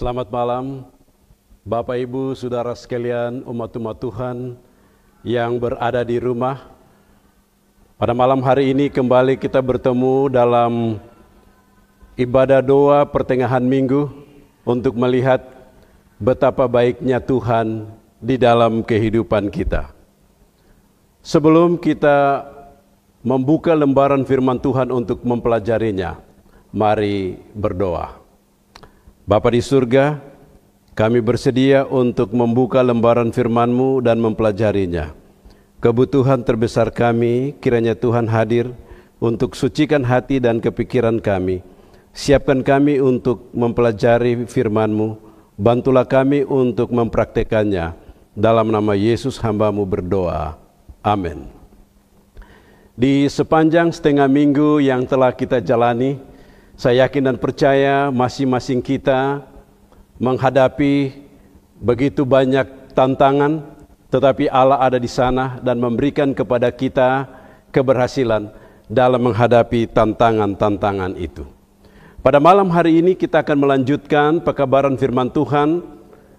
Selamat malam, Bapak Ibu, Saudara sekalian, umat-umat Tuhan yang berada di rumah. Pada malam hari ini kembali kita bertemu dalam ibadah doa pertengahan minggu untuk melihat betapa baiknya Tuhan di dalam kehidupan kita. Sebelum kita membuka lembaran firman Tuhan untuk mempelajarinya, mari berdoa. Bapa di surga, kami bersedia untuk membuka lembaran firman-Mu dan mempelajarinya. Kebutuhan terbesar kami, kiranya Tuhan hadir untuk sucikan hati dan kepikiran kami. Siapkan kami untuk mempelajari firman-Mu, bantulah kami untuk mempraktekannya. Dalam nama Yesus hamba-Mu berdoa. Amin. Di sepanjang setengah minggu yang telah kita jalani, saya yakin dan percaya masing-masing kita menghadapi begitu banyak tantangan, tetapi Allah ada di sana dan memberikan kepada kita keberhasilan dalam menghadapi tantangan-tantangan itu. Pada malam hari ini kita akan melanjutkan pekabaran firman Tuhan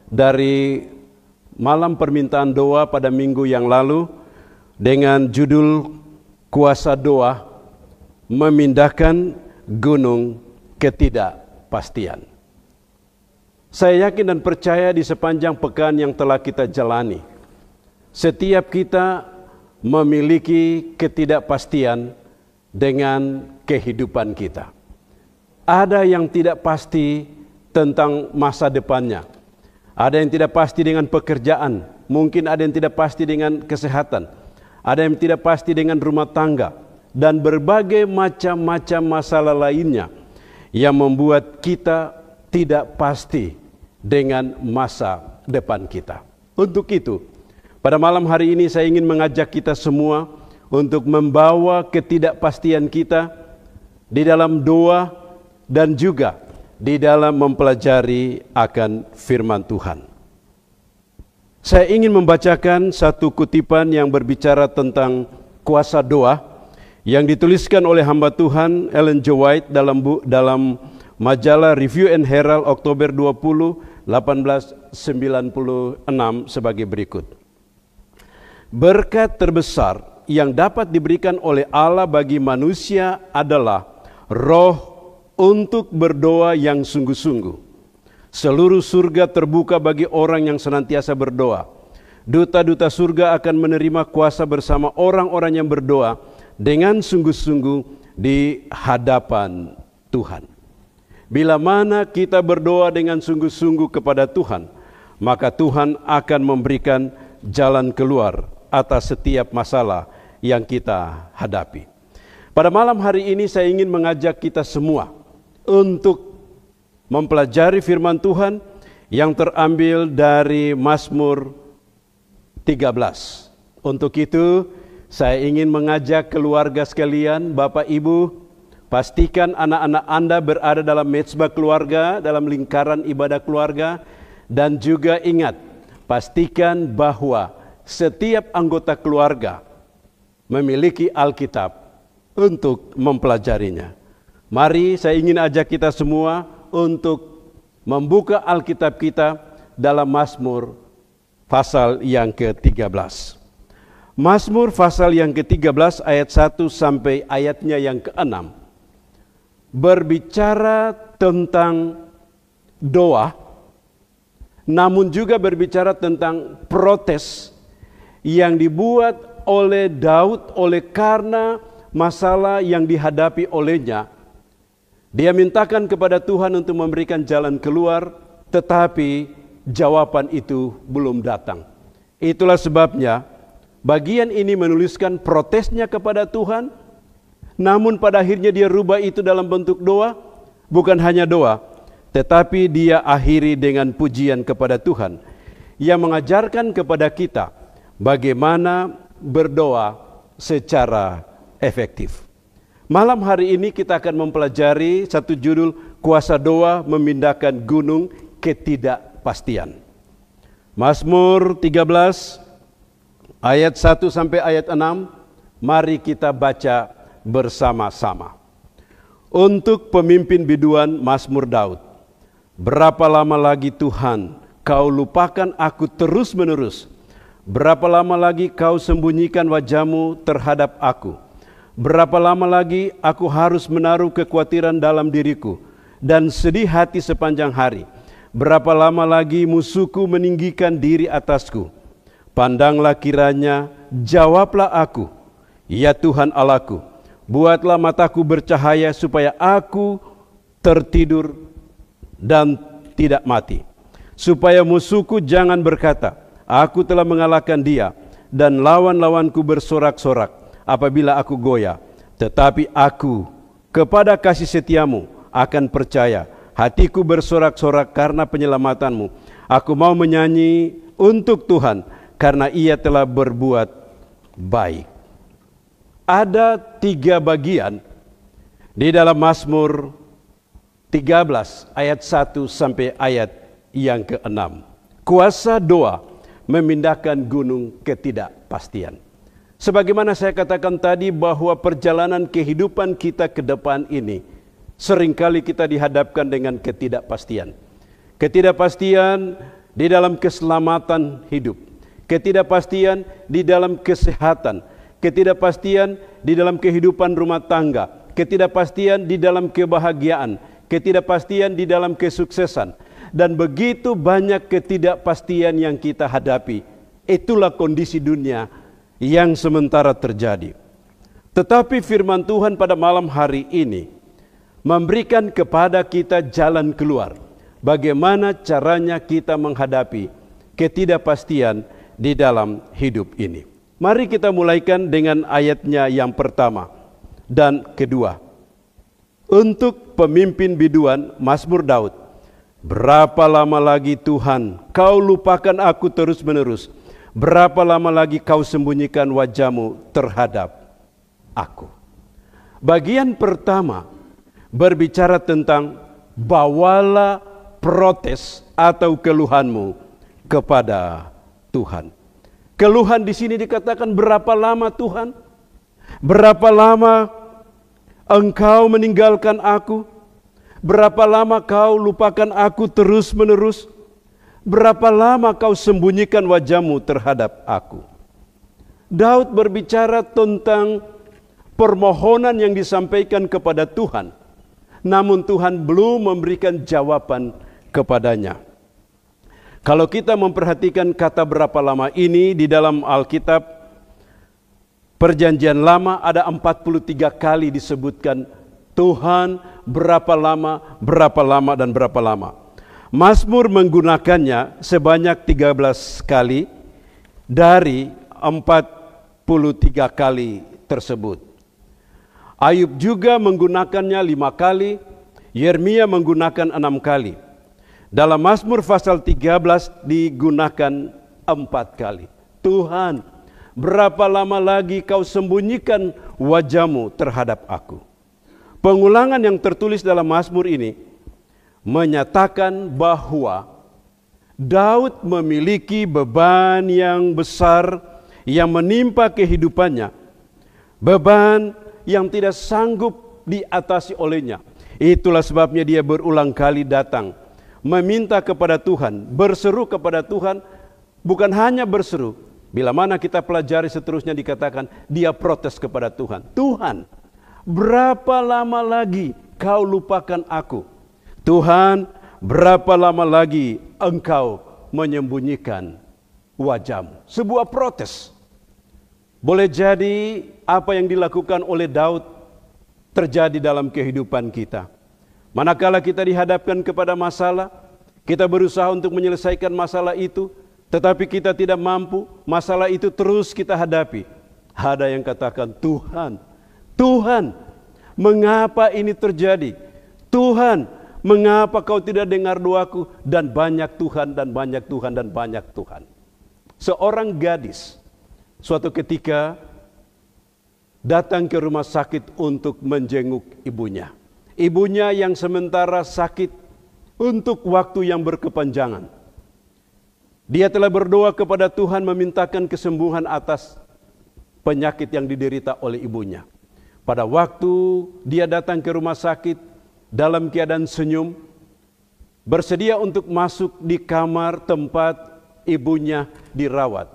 dari malam permintaan doa pada minggu yang lalu dengan judul Kuasa Doa Memindahkan Gunung Ketidakpastian. Saya yakin dan percaya di sepanjang pekan yang telah kita jalani, setiap kita memiliki ketidakpastian dengan kehidupan kita. Ada yang tidak pasti tentang masa depannya. Ada yang tidak pasti dengan pekerjaan. Mungkin ada yang tidak pasti dengan kesehatan. Ada yang tidak pasti dengan rumah tangga. Dan berbagai macam-macam masalah lainnya yang membuat kita tidak pasti dengan masa depan kita. Untuk itu, pada malam hari ini saya ingin mengajak kita semua untuk membawa ketidakpastian kita di dalam doa dan juga di dalam mempelajari akan firman Tuhan. Saya ingin membacakan satu kutipan yang berbicara tentang kuasa doa yang dituliskan oleh hamba Tuhan Ellen G. White dalam majalah Review and Herald Oktober 20, 1896 sebagai berikut. Berkat terbesar yang dapat diberikan oleh Allah bagi manusia adalah roh untuk berdoa yang sungguh-sungguh. Seluruh surga terbuka bagi orang yang senantiasa berdoa. Duta-duta surga akan menerima kuasa bersama orang-orang yang berdoa dengan sungguh-sungguh di hadapan Tuhan. Bila mana kita berdoa dengan sungguh-sungguh kepada Tuhan, maka Tuhan akan memberikan jalan keluar atas setiap masalah yang kita hadapi. Pada malam hari ini saya ingin mengajak kita semua untuk mempelajari firman Tuhan yang terambil dari Mazmur 13. Untuk itu, saya ingin mengajak keluarga sekalian, Bapak Ibu, pastikan anak-anak Anda berada dalam mezbah keluarga, dalam lingkaran ibadah keluarga, dan juga ingat, pastikan bahwa setiap anggota keluarga memiliki Alkitab untuk mempelajarinya. Mari saya ingin ajak kita semua untuk membuka Alkitab kita dalam Mazmur pasal yang ke-13. Mazmur pasal yang ke-13 ayat 1 sampai ayatnya yang ke-6 berbicara tentang doa, namun juga berbicara tentang protes yang dibuat oleh Daud oleh karena masalah yang dihadapi olehnya. Dia mintakan kepada Tuhan untuk memberikan jalan keluar, tetapi jawaban itu belum datang. Itulah sebabnya bagian ini menuliskan protesnya kepada Tuhan, namun pada akhirnya dia rubah itu dalam bentuk doa. Bukan hanya doa, tetapi dia akhiri dengan pujian kepada Tuhan yang mengajarkan kepada kita bagaimana berdoa secara efektif. Malam hari ini kita akan mempelajari satu judul, Kuasa Doa Memindahkan Gunung Ketidakpastian. Mazmur 13 ayat 1 sampai ayat 6, mari kita baca bersama-sama. Untuk pemimpin biduan Mazmur Daud. Berapa lama lagi Tuhan kau lupakan aku terus-menerus? Berapa lama lagi kau sembunyikan wajah-Mu terhadap aku? Berapa lama lagi aku harus menaruh kekhawatiran dalam diriku dan sedih hati sepanjang hari? Berapa lama lagi musuhku meninggikan diri atasku? Pandanglah kiranya, jawablah aku, ya Tuhan Allahku, buatlah mataku bercahaya supaya aku tertidur dan tidak mati. Supaya musuhku jangan berkata, aku telah mengalahkan dia, dan lawan-lawanku bersorak-sorak apabila aku goyah. Tetapi aku kepada kasih setiamu akan percaya. Hatiku bersorak-sorak karena penyelamatanmu. Aku mau menyanyi untuk Tuhan karena ia telah berbuat baik. Ada 3 bagian di dalam Mazmur 13 ayat 1 sampai ayat yang ke-6. Kuasa doa memindahkan gunung ketidakpastian. Sebagaimana saya katakan tadi bahwa perjalanan kehidupan kita ke depan ini seringkali kita dihadapkan dengan ketidakpastian. Ketidakpastian di dalam keselamatan hidup, ketidakpastian di dalam kesehatan, ketidakpastian di dalam kehidupan rumah tangga, ketidakpastian di dalam kebahagiaan, ketidakpastian di dalam kesuksesan, dan begitu banyak ketidakpastian yang kita hadapi. Itulah kondisi dunia yang sementara terjadi. Tetapi firman Tuhan pada malam hari ini memberikan kepada kita jalan keluar. Bagaimana caranya kita menghadapi ketidakpastian di dalam hidup ini. Mari kita mulaikan dengan ayatnya yang pertama dan kedua. Untuk pemimpin biduan, Mazmur Daud. Berapa lama lagi Tuhan kau lupakan aku terus-menerus? Berapa lama lagi kau sembunyikan wajah-Mu terhadap aku? Bagian pertama berbicara tentang bawalah protes atau keluhanmu kepada Tuhan. Keluhan di sini dikatakan berapa lama Tuhan? Berapa lama Engkau meninggalkan aku? Berapa lama kau lupakan aku terus-menerus? Berapa lama kau sembunyikan wajah-Mu terhadap aku? Daud berbicara tentang permohonan yang disampaikan kepada Tuhan, namun Tuhan belum memberikan jawaban kepadanya. Kalau kita memperhatikan kata berapa lama ini di dalam Alkitab, Perjanjian Lama ada 43 kali disebutkan Tuhan berapa lama, dan berapa lama. Mazmur menggunakannya sebanyak 13 kali dari 43 kali tersebut. Ayub juga menggunakannya 5 kali, Yeremia menggunakan 6 kali. Dalam Mazmur pasal 13 digunakan 4 kali. Tuhan, berapa lama lagi kau sembunyikan wajah-Mu terhadap aku? Pengulangan yang tertulis dalam Mazmur ini menyatakan bahwa Daud memiliki beban yang besar yang menimpa kehidupannya. Beban yang tidak sanggup diatasi olehnya. Itulah sebabnya dia berulang kali datang meminta kepada Tuhan, berseru kepada Tuhan, bukan hanya berseru. Bila mana kita pelajari seterusnya dikatakan dia protes kepada Tuhan. Tuhan, berapa lama lagi kau lupakan aku? Tuhan, berapa lama lagi engkau menyembunyikan wajah-Mu? Sebuah protes. Boleh jadi apa yang dilakukan oleh Daud terjadi dalam kehidupan kita. Manakala kita dihadapkan kepada masalah, kita berusaha untuk menyelesaikan masalah itu, tetapi kita tidak mampu, masalah itu terus kita hadapi. Ada yang katakan, Tuhan, mengapa ini terjadi? Tuhan, mengapa kau tidak dengar doaku? Dan banyak Tuhan, dan banyak Tuhan, dan banyak Tuhan. Seorang gadis suatu ketika datang ke rumah sakit untuk menjenguk ibunya. Ibunya yang sementara sakit untuk waktu yang berkepanjangan. Dia telah berdoa kepada Tuhan memintakan kesembuhan atas penyakit yang diderita oleh ibunya. Pada waktu dia datang ke rumah sakit dalam keadaan senyum, bersedia untuk masuk di kamar tempat ibunya dirawat.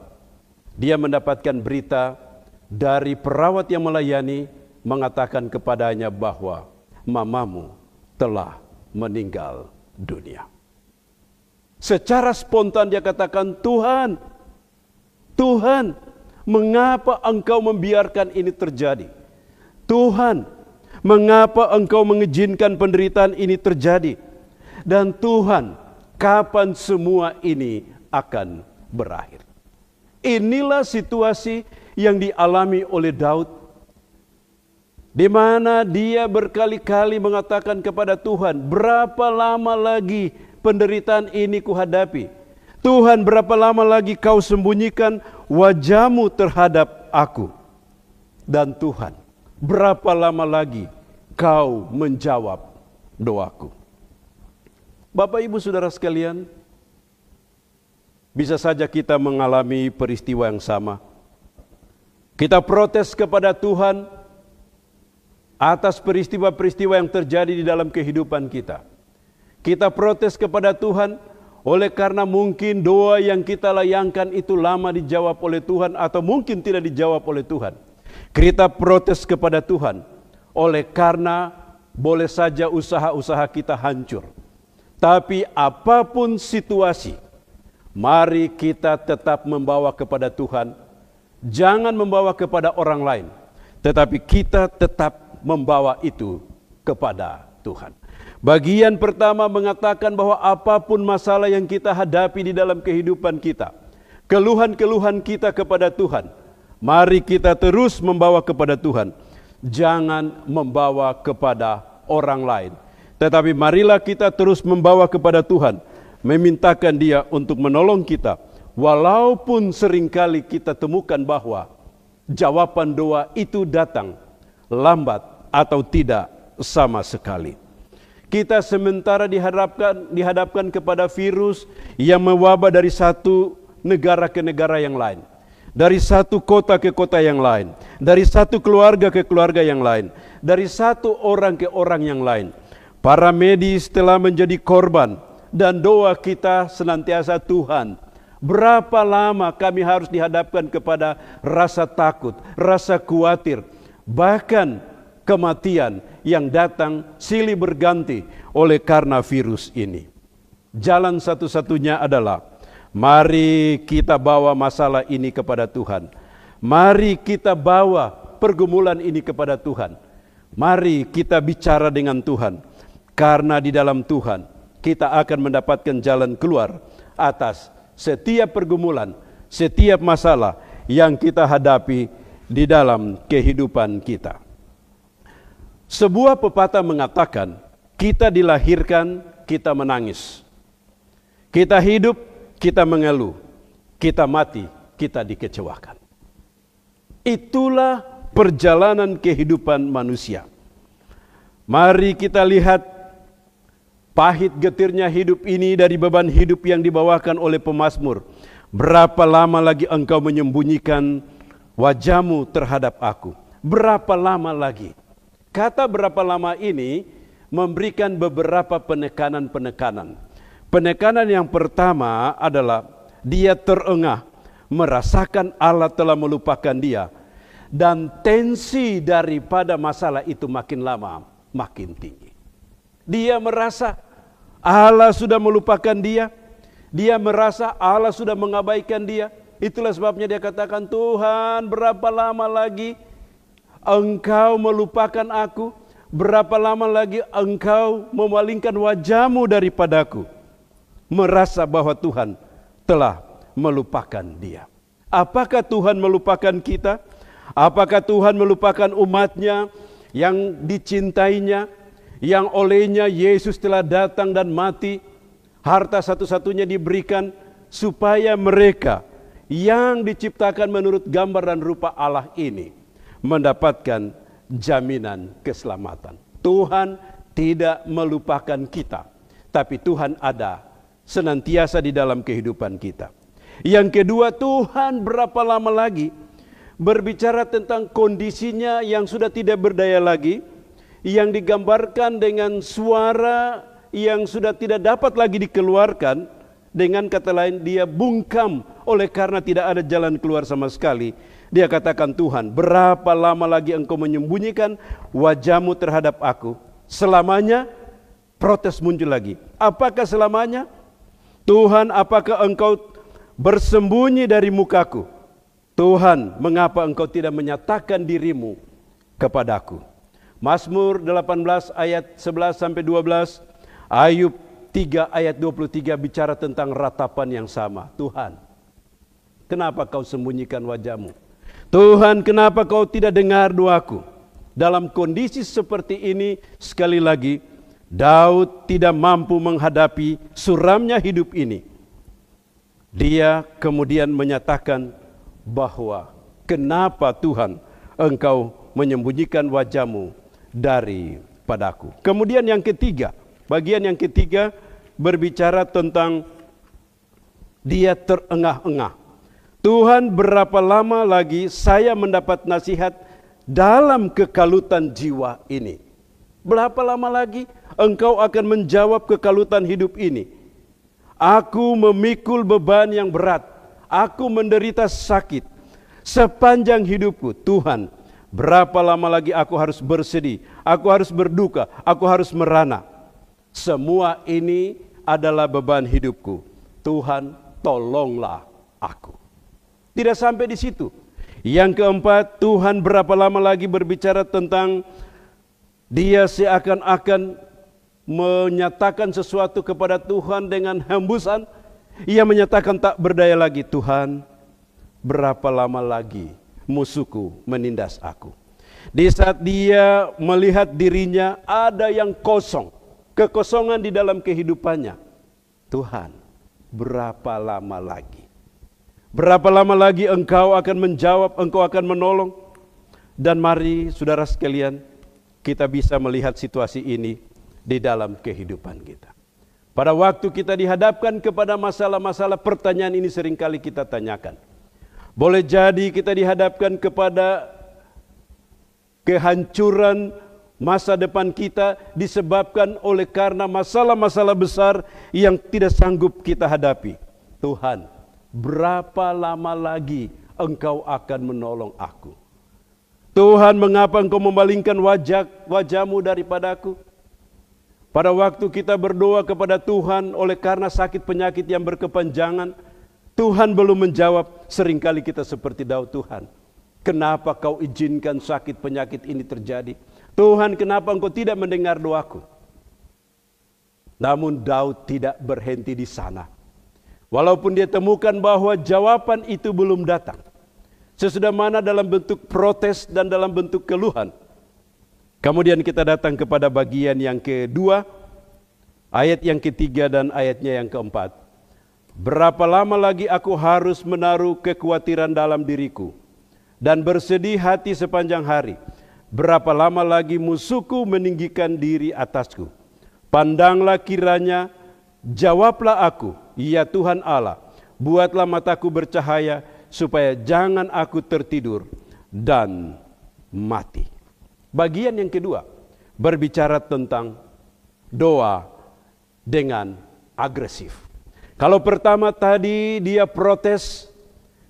Dia mendapatkan berita dari perawat yang melayani mengatakan kepadanya bahwa mamamu telah meninggal dunia. Secara spontan dia katakan, Tuhan, Tuhan, mengapa engkau membiarkan ini terjadi? Tuhan, mengapa engkau mengizinkan penderitaan ini terjadi? Dan Tuhan, kapan semua ini akan berakhir? Inilah situasi yang dialami oleh Daud, di mana dia berkali-kali mengatakan kepada Tuhan, berapa lama lagi penderitaan ini kuhadapi? Tuhan, berapa lama lagi kau sembunyikan wajahmu terhadap aku? Dan Tuhan, berapa lama lagi kau menjawab doaku? Bapak Ibu Saudara sekalian, bisa saja kita mengalami peristiwa yang sama. Kita protes kepada Tuhan atas peristiwa-peristiwa yang terjadi di dalam kehidupan kita. Kita protes kepada Tuhan oleh karena mungkin doa yang kita layangkan itu lama dijawab oleh Tuhan atau mungkin tidak dijawab oleh Tuhan. Kita protes kepada Tuhan oleh karena boleh saja usaha-usaha kita hancur. Tapi apapun situasi, mari kita tetap membawa kepada Tuhan. Jangan membawa kepada orang lain, tetapi kita tetap membawa itu kepada Tuhan. Bagian pertama mengatakan bahwa apapun masalah yang kita hadapi di dalam kehidupan kita, keluhan-keluhan kita kepada Tuhan, mari kita terus membawa kepada Tuhan. Jangan membawa kepada orang lain, tetapi marilah kita terus membawa kepada Tuhan, memintakan Dia untuk menolong kita. Walaupun seringkali kita temukan bahwa jawaban doa itu datang lambat atau tidak sama sekali. Kita sementara dihadapkan kepada virus yang mewabah dari satu negara ke negara yang lain, dari satu kota ke kota yang lain, dari satu keluarga ke keluarga yang lain, dari satu orang ke orang yang lain. Para medis telah menjadi korban dan doa kita senantiasa, Tuhan, berapa lama kami harus dihadapkan kepada rasa takut, rasa khawatir, bahkan kematian yang datang silih berganti oleh karena virus ini. Jalan satu-satunya adalah mari kita bawa masalah ini kepada Tuhan. Mari kita bawa pergumulan ini kepada Tuhan. Mari kita bicara dengan Tuhan, karena di dalam Tuhan kita akan mendapatkan jalan keluar atas setiap pergumulan, setiap masalah yang kita hadapi di dalam kehidupan kita. Sebuah pepatah mengatakan, kita dilahirkan, kita menangis. Kita hidup, kita mengeluh. Kita mati, kita dikecewakan. Itulah perjalanan kehidupan manusia. Mari kita lihat pahit getirnya hidup ini dari beban hidup yang dibawakan oleh pemazmur. Berapa lama lagi engkau menyembunyikan wajahmu terhadap aku? Berapa lama lagi? Kata berapa lama ini memberikan beberapa penekanan-penekanan. Penekanan yang pertama adalah dia terengah, merasakan Allah telah melupakan dia. Dan tensi daripada masalah itu makin lama makin tinggi. Dia merasa Allah sudah melupakan dia. Dia merasa Allah sudah mengabaikan dia. Itulah sebabnya dia katakan, Tuhan, berapa lama lagi engkau melupakan aku? Berapa lama lagi engkau memalingkan wajahmu daripadaku? Merasa bahwa Tuhan telah melupakan dia. Apakah Tuhan melupakan kita? Apakah Tuhan melupakan umatnya yang dicintainya, yang olehnya Yesus telah datang dan mati, harta satu-satunya diberikan supaya mereka yang diciptakan menurut gambar dan rupa Allah ini mendapatkan jaminan keselamatan. Tuhan tidak melupakan kita, tapi Tuhan ada senantiasa di dalam kehidupan kita. Yang kedua, Tuhan berapa lama lagi berbicara tentang kondisinya yang sudah tidak berdaya lagi, yang digambarkan dengan suara yang sudah tidak dapat lagi dikeluarkan, dengan kata lain dia bungkam oleh karena tidak ada jalan keluar sama sekali. Dia katakan, Tuhan, berapa lama lagi Engkau menyembunyikan wajah-Mu terhadap aku? Selamanya? Protes muncul lagi. Apakah selamanya? Tuhan, apakah Engkau bersembunyi dari mukaku? Tuhan, mengapa Engkau tidak menyatakan diri-Mu kepadaku? Mazmur 18 ayat 11 sampai 12, Ayub 3 ayat 23 bicara tentang ratapan yang sama. Tuhan, kenapa Kau sembunyikan wajah-Mu? Tuhan, kenapa Kau tidak dengar doaku? Dalam kondisi seperti ini, sekali lagi, Daud tidak mampu menghadapi suramnya hidup ini. Dia kemudian menyatakan bahwa, kenapa Tuhan Engkau menyembunyikan wajah-Mu daripadaku? Kemudian yang ketiga, bagian yang ketiga berbicara tentang dia terengah-engah. Tuhan, berapa lama lagi saya mendapat nasihat dalam kekalutan jiwa ini? Berapa lama lagi Engkau akan menjawab kekalutan hidup ini? Aku memikul beban yang berat, aku menderita sakit sepanjang hidupku. Tuhan, berapa lama lagi aku harus bersedih, aku harus berduka, aku harus merana? Semua ini adalah beban hidupku. Tuhan, tolonglah aku. Tidak sampai di situ. Yang keempat, Tuhan berapa lama lagi berbicara tentang dia seakan-akan menyatakan sesuatu kepada Tuhan dengan hembusan. Ia menyatakan tak berdaya lagi. Tuhan, berapa lama lagi musuhku menindas aku? Di saat dia melihat dirinya ada yang kosong, kekosongan di dalam kehidupannya. Tuhan, berapa lama lagi? Berapa lama lagi Engkau akan menjawab, Engkau akan menolong? Dan mari saudara sekalian, kita bisa melihat situasi ini di dalam kehidupan kita. Pada waktu kita dihadapkan kepada masalah-masalah, pertanyaan ini seringkali kita tanyakan. Boleh jadi kita dihadapkan kepada kehancuran masa depan kita disebabkan oleh karena masalah-masalah besar yang tidak sanggup kita hadapi. Tuhan, berapa lama lagi Engkau akan menolong aku? Tuhan, mengapa Engkau memalingkan wajah-Mu daripadaku? Pada waktu kita berdoa kepada Tuhan oleh karena sakit penyakit yang berkepanjangan, Tuhan belum menjawab. Seringkali kita seperti Daud, Tuhan, kenapa Kau izinkan sakit penyakit ini terjadi? Tuhan, kenapa Engkau tidak mendengar doaku? Namun Daud tidak berhenti di sana. Walaupun dia temukan bahwa jawaban itu belum datang. Sesudah mana dalam bentuk protes dan dalam bentuk keluhan. Kemudian kita datang kepada bagian yang kedua, ayat yang ketiga dan ayatnya yang keempat. Berapa lama lagi aku harus menaruh kekhawatiran dalam diriku dan bersedih hati sepanjang hari? Berapa lama lagi musuhku meninggikan diri atasku? Pandanglah kiranya, jawablah aku, ya Tuhan Allah, buatlah mataku bercahaya supaya jangan aku tertidur dan mati. Bagian yang kedua berbicara tentang doa dengan agresif. Kalau pertama tadi dia protes,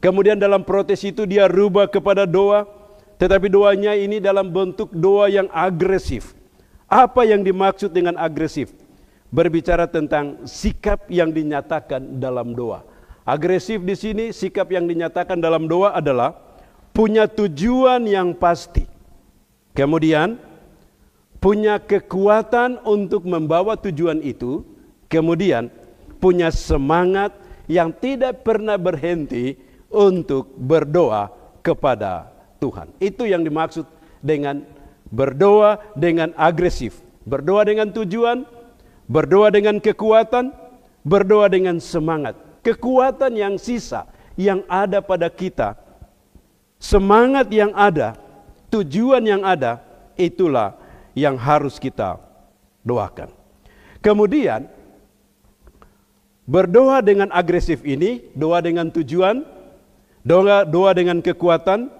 kemudian dalam protes itu dia rubah kepada doa, tetapi doanya ini dalam bentuk doa yang agresif. Apa yang dimaksud dengan agresif? Berbicara tentang sikap yang dinyatakan dalam doa. Agresif di sini, sikap yang dinyatakan dalam doa adalah punya tujuan yang pasti. Kemudian punya kekuatan untuk membawa tujuan itu. Kemudian punya semangat yang tidak pernah berhenti untuk berdoa kepada Tuhan. Itu yang dimaksud dengan berdoa dengan agresif. Berdoa dengan tujuan, berdoa dengan kekuatan, berdoa dengan semangat. Kekuatan yang sisa yang ada pada kita, semangat yang ada, tujuan yang ada, itulah yang harus kita doakan. Kemudian berdoa dengan agresif ini, doa dengan tujuan, doa dengan kekuatan,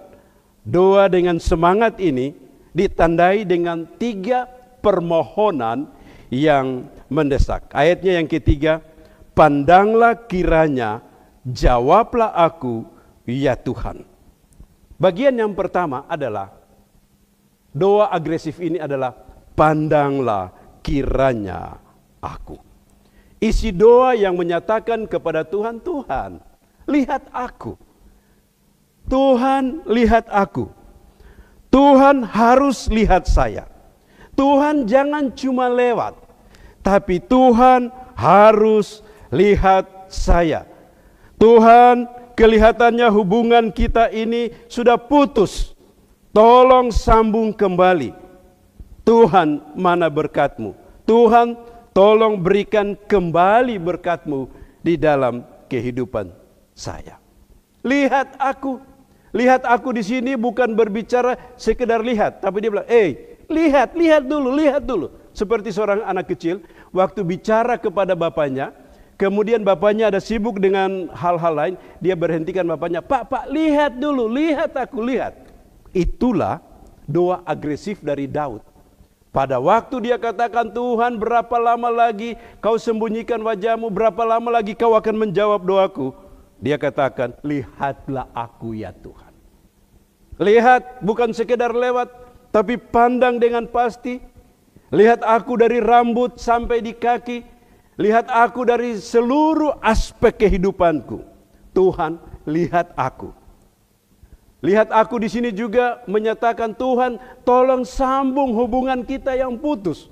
doa dengan semangat ini ditandai dengan 3 permohonan yang mendesak. Ayatnya yang ketiga, pandanglah kiranya, jawablah aku, ya Tuhan. Bagian yang pertama adalah, doa agresif ini adalah, pandanglah kiranya aku. Isi doa yang menyatakan kepada Tuhan, Tuhan, lihat aku. Tuhan, lihat aku. Tuhan harus lihat saya. Tuhan jangan cuma lewat, tapi Tuhan harus lihat saya. Tuhan, kelihatannya hubungan kita ini sudah putus. Tolong sambung kembali. Tuhan, mana berkat-Mu? Tuhan, tolong berikan kembali berkat-Mu di dalam kehidupan saya. Lihat aku. Lihat aku di sini bukan berbicara sekedar lihat, tapi dia bilang, lihat dulu. Seperti seorang anak kecil, waktu bicara kepada bapaknya, kemudian bapaknya ada sibuk dengan hal-hal lain, dia berhentikan bapaknya, Pak, lihat dulu, lihat aku, lihat. Itulah doa agresif dari Daud. Pada waktu dia katakan, Tuhan berapa lama lagi kau sembunyikan wajahmu, berapa lama lagi kau akan menjawab doaku. Dia katakan, lihatlah aku ya Tuhan. Lihat, bukan sekedar lewat, tapi pandang dengan pasti. Lihat aku dari rambut sampai di kaki. Lihat aku dari seluruh aspek kehidupanku. Tuhan, lihat aku. Lihat aku di sini juga menyatakan, Tuhan, tolong sambung hubungan kita yang putus.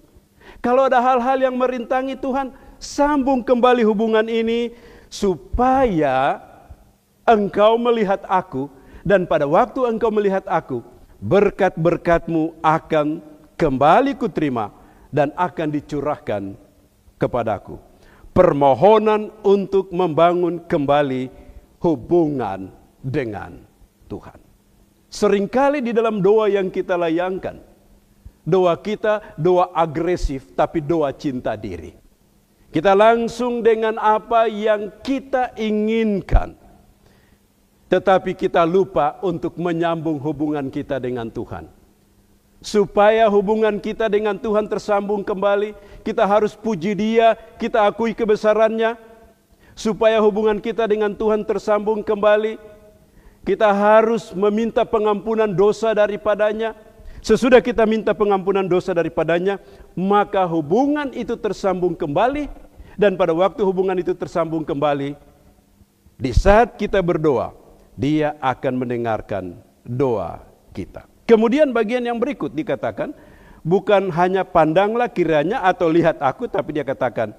Kalau ada hal-hal yang merintangi, Tuhan, sambung kembali hubungan ini supaya Engkau melihat aku, dan pada waktu Engkau melihat aku, berkat-berkat-Mu akan kembali kuterima dan akan dicurahkan kepadaku. Permohonan untuk membangun kembali hubungan dengan Tuhan. Seringkali di dalam doa yang kita layangkan, doa kita doa agresif, tapi doa cinta diri. Kita langsung dengan apa yang kita inginkan, tetapi kita lupa untuk menyambung hubungan kita dengan Tuhan. Supaya hubungan kita dengan Tuhan tersambung kembali, kita harus puji Dia, kita akui kebesarannya. Supaya hubungan kita dengan Tuhan tersambung kembali, kita harus meminta pengampunan dosa daripadanya. Sesudah kita minta pengampunan dosa daripadanya, maka hubungan itu tersambung kembali. Dan pada waktu hubungan itu tersambung kembali, di saat kita berdoa, Dia akan mendengarkan doa kita. Kemudian bagian yang berikut dikatakan, bukan hanya pandanglah kiranya atau lihat aku, tapi dia katakan,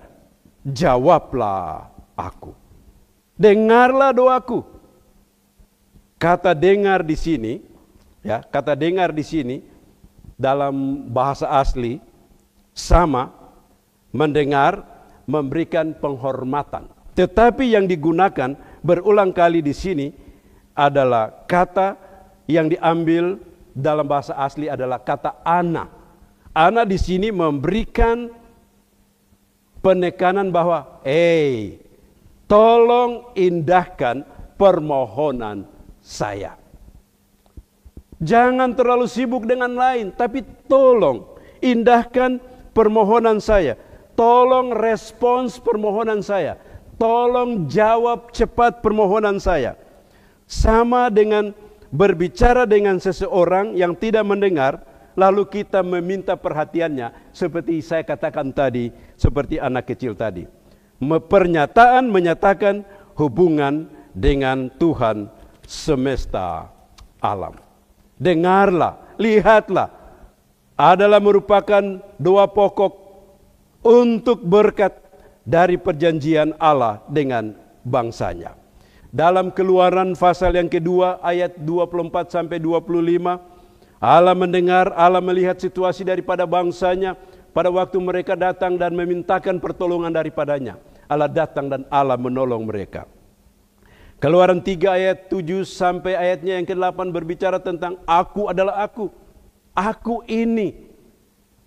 jawablah aku. Dengarlah doaku. Kata dengar di sini, ya, kata dengar di sini dalam bahasa asli sama mendengar, memberikan penghormatan. Tetapi yang digunakan berulang kali di sini adalah kata yang diambil dalam bahasa asli adalah kata ana. Ana di sini memberikan penekanan bahwa, tolong indahkan permohonan saya. Jangan terlalu sibuk dengan lain, tapi tolong indahkan permohonan saya. Tolong respons permohonan saya. Tolong jawab cepat permohonan saya. Sama dengan berbicara dengan seseorang yang tidak mendengar, lalu kita meminta perhatiannya, seperti saya katakan tadi, seperti anak kecil tadi. Pernyataan menyatakan hubungan dengan Tuhan semesta alam. Dengarlah, lihatlah, adalah merupakan doa pokok untuk berkat dari perjanjian Allah dengan bangsanya. Dalam Keluaran pasal yang kedua ayat 24 sampai 25, Allah mendengar, Allah melihat situasi daripada bangsanya pada waktu mereka datang dan memintakan pertolongan daripadanya. Allah datang dan Allah menolong mereka. Keluaran 3 ayat 7 sampai ayatnya yang ke-8 berbicara tentang aku adalah aku. Aku ini.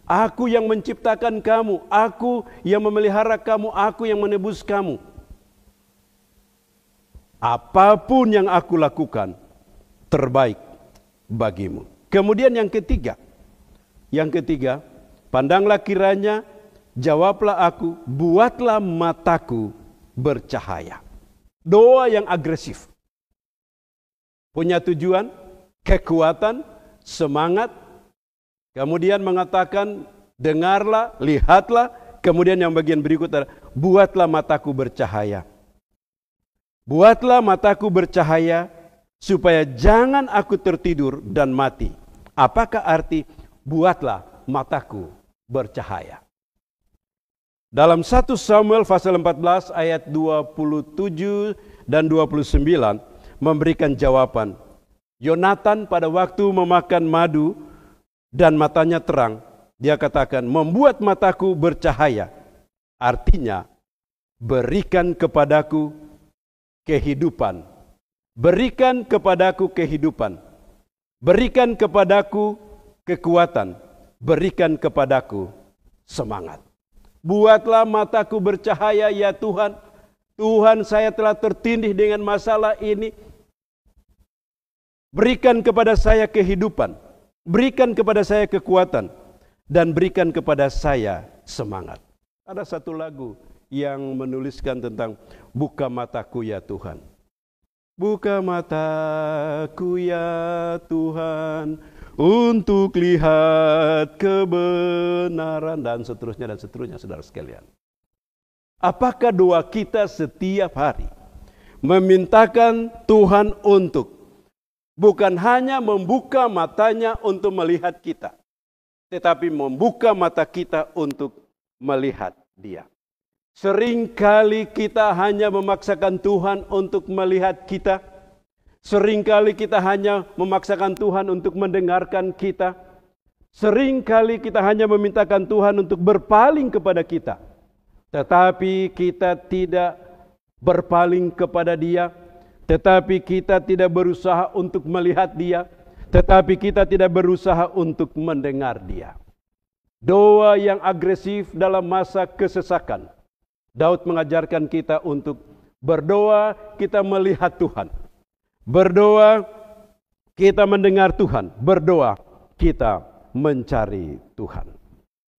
Aku yang menciptakan kamu. Aku yang memelihara kamu. Aku yang menebus kamu. Apapun yang aku lakukan terbaik bagimu. Kemudian yang ketiga, pandanglah kiranya, jawablah aku, buatlah mataku bercahaya. Doa yang agresif. Punya tujuan, kekuatan, semangat. Kemudian mengatakan, dengarlah, lihatlah. Kemudian yang bagian berikut adalah, buatlah mataku bercahaya. Buatlah mataku bercahaya, supaya jangan aku tertidur dan mati. Apakah arti buatlah mataku bercahaya? Dalam 1 Samuel pasal 14 ayat 27 dan 29 memberikan jawaban. Yonatan pada waktu memakan madu dan matanya terang, dia katakan, membuat mataku bercahaya. Artinya, berikan kepadaku kehidupan. Berikan kepadaku kehidupan. Berikan kepadaku kekuatan. Berikan kepadaku semangat. Buatlah mataku bercahaya ya Tuhan. Tuhan, saya telah tertindih dengan masalah ini. Berikan kepada saya kehidupan. Berikan kepada saya kekuatan. Dan berikan kepada saya semangat. Ada satu lagu yang menuliskan tentang buka mataku ya Tuhan. Buka mataku ya Tuhan, untuk lihat kebenaran, dan seterusnya, saudara sekalian. Apakah doa kita setiap hari memintakan Tuhan untuk bukan hanya membuka matanya untuk melihat kita, tetapi membuka mata kita untuk melihat Dia? Seringkali kita hanya memaksakan Tuhan untuk melihat kita. Seringkali kita hanya memaksakan Tuhan untuk mendengarkan kita. Seringkali kita hanya memintakan Tuhan untuk berpaling kepada kita. Tetapi kita tidak berpaling kepada Dia. Tetapi kita tidak berusaha untuk melihat Dia. Tetapi kita tidak berusaha untuk mendengar Dia. Doa yang agresif dalam masa kesesakan. Daud mengajarkan kita untuk berdoa, kita melihat Tuhan. Berdoa, kita mendengar Tuhan. Berdoa, kita mencari Tuhan.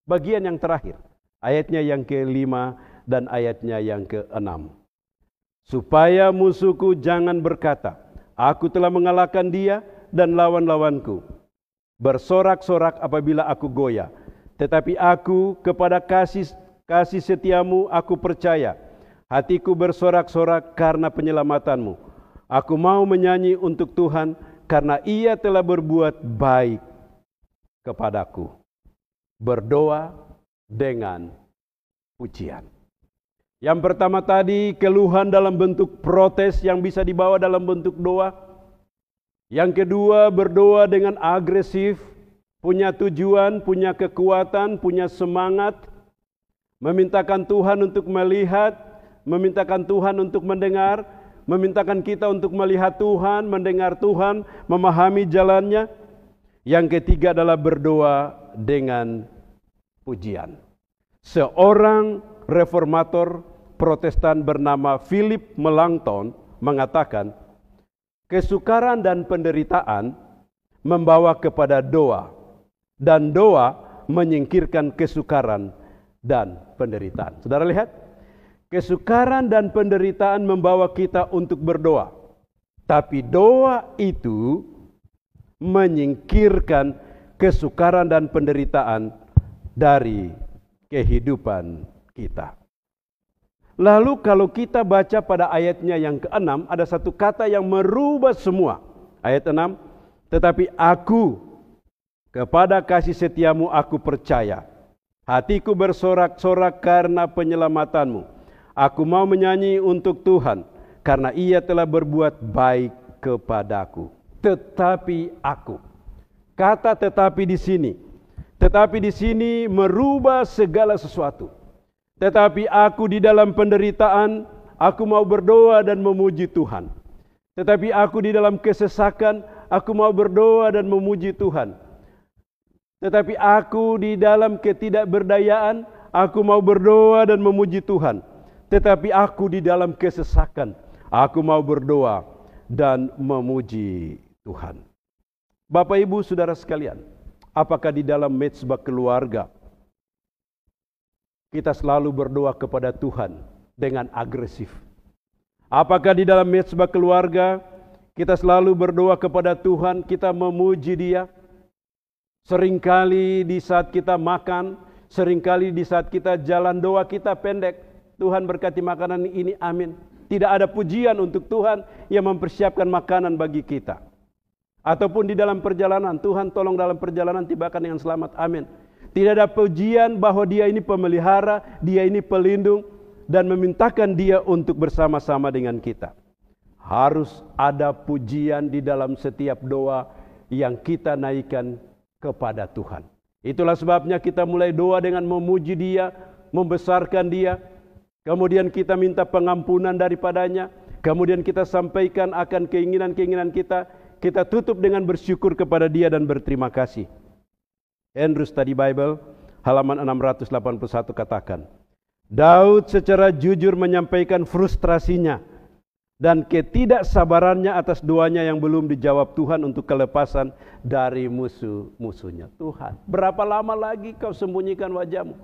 Bagian yang terakhir, ayatnya yang ke-5 dan ayatnya yang ke-6. Supaya musuhku jangan berkata, aku telah mengalahkan dia dan lawan-lawanku. Bersorak-sorak apabila aku goyah. Tetapi aku kepada kasih setiamu aku percaya. Hatiku bersorak-sorak karena penyelamatanmu. Aku mau menyanyi untuk Tuhan karena Ia telah berbuat baik kepadaku. Berdoa dengan pujian. Yang pertama tadi, keluhan dalam bentuk protes yang bisa dibawa dalam bentuk doa. Yang kedua, berdoa dengan agresif, punya tujuan, punya kekuatan, punya semangat. Memintakan Tuhan untuk melihat, memintakan Tuhan untuk mendengar, memintakan kita untuk melihat Tuhan, mendengar Tuhan, memahami jalannya. Yang ketiga adalah berdoa dengan pujian. Seorang reformator Protestan bernama Philip Melanchthon mengatakan, kesukaran dan penderitaan membawa kepada doa, dan doa menyingkirkan kesukaran dan penderitaan. Saudara lihat, kesukaran dan penderitaan membawa kita untuk berdoa. Tapi doa itu menyingkirkan kesukaran dan penderitaan dari kehidupan kita. Lalu kalau kita baca pada ayatnya yang ke-6, ada satu kata yang merubah semua. Ayat 6, tetapi aku kepada kasih setiamu aku percaya. Hatiku bersorak-sorak karena penyelamatanmu. Aku mau menyanyi untuk Tuhan, karena Ia telah berbuat baik kepadaku. Tetapi aku. Kata tetapi di sini. Tetapi di sini merubah segala sesuatu. Tetapi aku di dalam penderitaan, aku mau berdoa dan memuji Tuhan. Tetapi aku di dalam kesesakan, aku mau berdoa dan memuji Tuhan. Tetapi aku di dalam ketidakberdayaan, aku mau berdoa dan memuji Tuhan. Tetapi aku di dalam kesesakan, aku mau berdoa dan memuji Tuhan. Bapak, Ibu, Saudara sekalian, apakah di dalam mezbah keluarga kita selalu berdoa kepada Tuhan dengan agresif? Apakah di dalam mezbah keluarga kita selalu berdoa kepada Tuhan, kita memuji Dia? Seringkali di saat kita makan, seringkali di saat kita jalan, doa kita pendek. Tuhan berkati makanan ini, amin. Tidak ada pujian untuk Tuhan yang mempersiapkan makanan bagi kita. Ataupun di dalam perjalanan, Tuhan tolong dalam perjalanan tibakan dengan selamat, amin. Tidak ada pujian bahwa Dia ini pemelihara, Dia ini pelindung, dan memintakan Dia untuk bersama-sama dengan kita. Harus ada pujian di dalam setiap doa yang kita naikkan kepada Tuhan. Itulah sebabnya kita mulai doa dengan memuji Dia, membesarkan Dia. Kemudian kita minta pengampunan daripadanya. Kemudian kita sampaikan akan keinginan-keinginan kita. Kita tutup dengan bersyukur kepada Dia dan berterima kasih. Andrew Study Bible halaman 681 katakan, Daud secara jujur menyampaikan frustrasinya dan ketidaksabarannya atas doanya yang belum dijawab Tuhan untuk kelepasan dari musuh-musuhnya. Tuhan, berapa lama lagi kau sembunyikan wajahmu?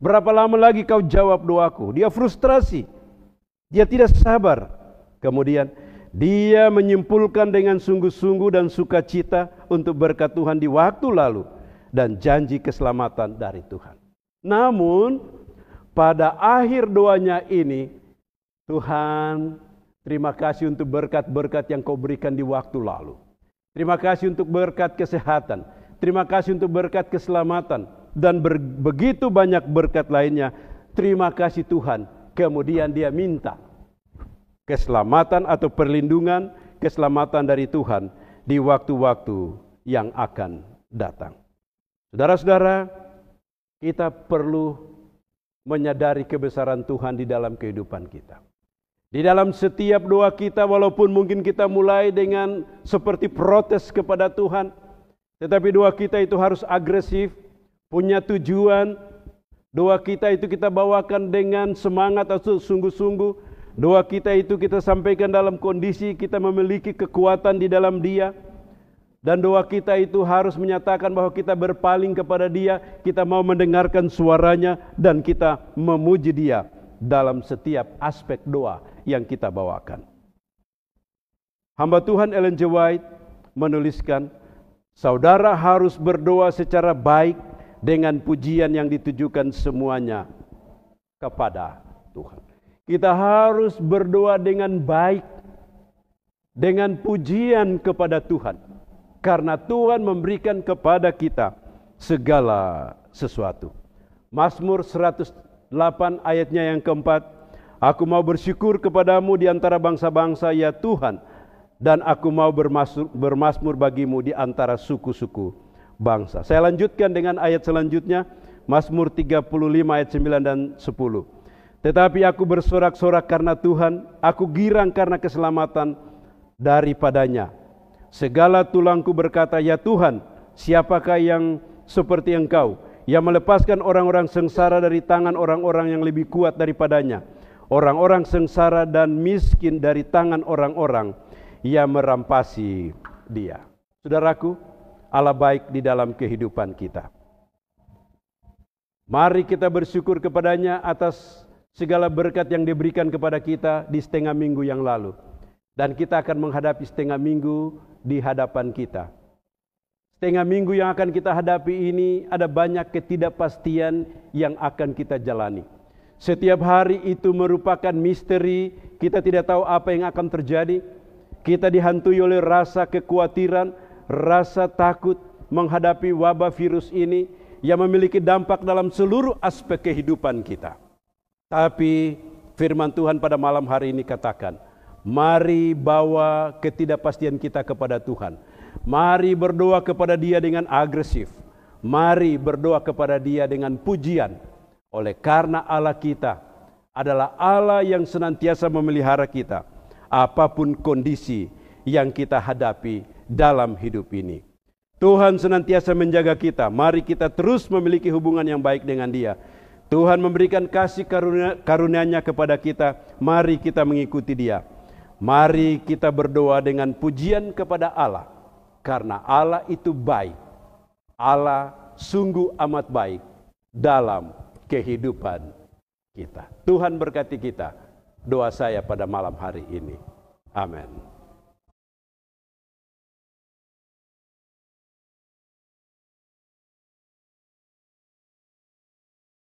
Berapa lama lagi kau jawab doaku? Dia frustrasi, dia tidak sabar. Kemudian dia menyimpulkan dengan sungguh-sungguh dan sukacita untuk berkat Tuhan di waktu lalu dan janji keselamatan dari Tuhan. Namun pada akhir doanya ini, Tuhan, terima kasih untuk berkat-berkat yang kau berikan di waktu lalu. Terima kasih untuk berkat kesehatan. Terima kasih untuk berkat keselamatan. Dan begitu banyak berkat lainnya. Terima kasih Tuhan. Kemudian dia minta keselamatan atau perlindungan, keselamatan dari Tuhan di waktu-waktu yang akan datang. Saudara-saudara, kita perlu menyadari kebesaran Tuhan di dalam kehidupan kita. Di dalam setiap doa kita, walaupun mungkin kita mulai dengan seperti protes kepada Tuhan, tetapi doa kita itu harus agresif, punya tujuan. Doa kita itu kita bawakan dengan semangat atau sungguh-sungguh. Doa kita itu kita sampaikan dalam kondisi kita memiliki kekuatan di dalam Dia. Dan doa kita itu harus menyatakan bahwa kita berpaling kepada Dia, kita mau mendengarkan suaranya, dan kita memuji Dia dalam setiap aspek doa yang kita bawakan. Hamba Tuhan Ellen G. White menuliskan, saudara harus berdoa secara baik dengan pujian yang ditujukan semuanya kepada Tuhan. Kita harus berdoa dengan baik, dengan pujian kepada Tuhan. Karena Tuhan memberikan kepada kita segala sesuatu. Mazmur 108 ayatnya yang keempat. Aku mau bersyukur kepadamu di antara bangsa-bangsa ya Tuhan. Dan aku mau bermazmur bagimu di antara suku-suku bangsa. Saya lanjutkan dengan ayat selanjutnya. Mazmur 35 ayat 9 dan 10. Tetapi aku bersorak-sorak karena Tuhan. Aku girang karena keselamatan daripadanya. Segala tulangku berkata, ya Tuhan, siapakah yang seperti Engkau, yang melepaskan orang-orang sengsara dari tangan orang-orang yang lebih kuat daripadanya, orang-orang sengsara dan miskin dari tangan orang-orang yang merampasi dia. Saudaraku, Allah baik di dalam kehidupan kita. Mari kita bersyukur kepadanya atas segala berkat yang diberikan kepada kita di setengah minggu yang lalu. Dan kita akan menghadapi setengah minggu di hadapan kita. Setengah minggu yang akan kita hadapi ini ada banyak ketidakpastian yang akan kita jalani. Setiap hari itu merupakan misteri, kita tidak tahu apa yang akan terjadi. Kita dihantui oleh rasa kekhawatiran, rasa takut menghadapi wabah virus ini yang memiliki dampak dalam seluruh aspek kehidupan kita. Tapi firman Tuhan pada malam hari ini katakan, mari bawa ketidakpastian kita kepada Tuhan. Mari berdoa kepada Dia dengan agresif. Mari berdoa kepada Dia dengan pujian. Oleh karena Allah kita adalah Allah yang senantiasa memelihara kita. Apapun kondisi yang kita hadapi dalam hidup ini. Tuhan senantiasa menjaga kita. Mari kita terus memiliki hubungan yang baik dengan Dia. Tuhan memberikan kasih karunia-Nya kepada kita. Mari kita mengikuti Dia. Mari kita berdoa dengan pujian kepada Allah. Karena Allah itu baik. Allah sungguh amat baik dalam kehidupan kita. Tuhan berkati kita. Doa saya pada malam hari ini. Amin.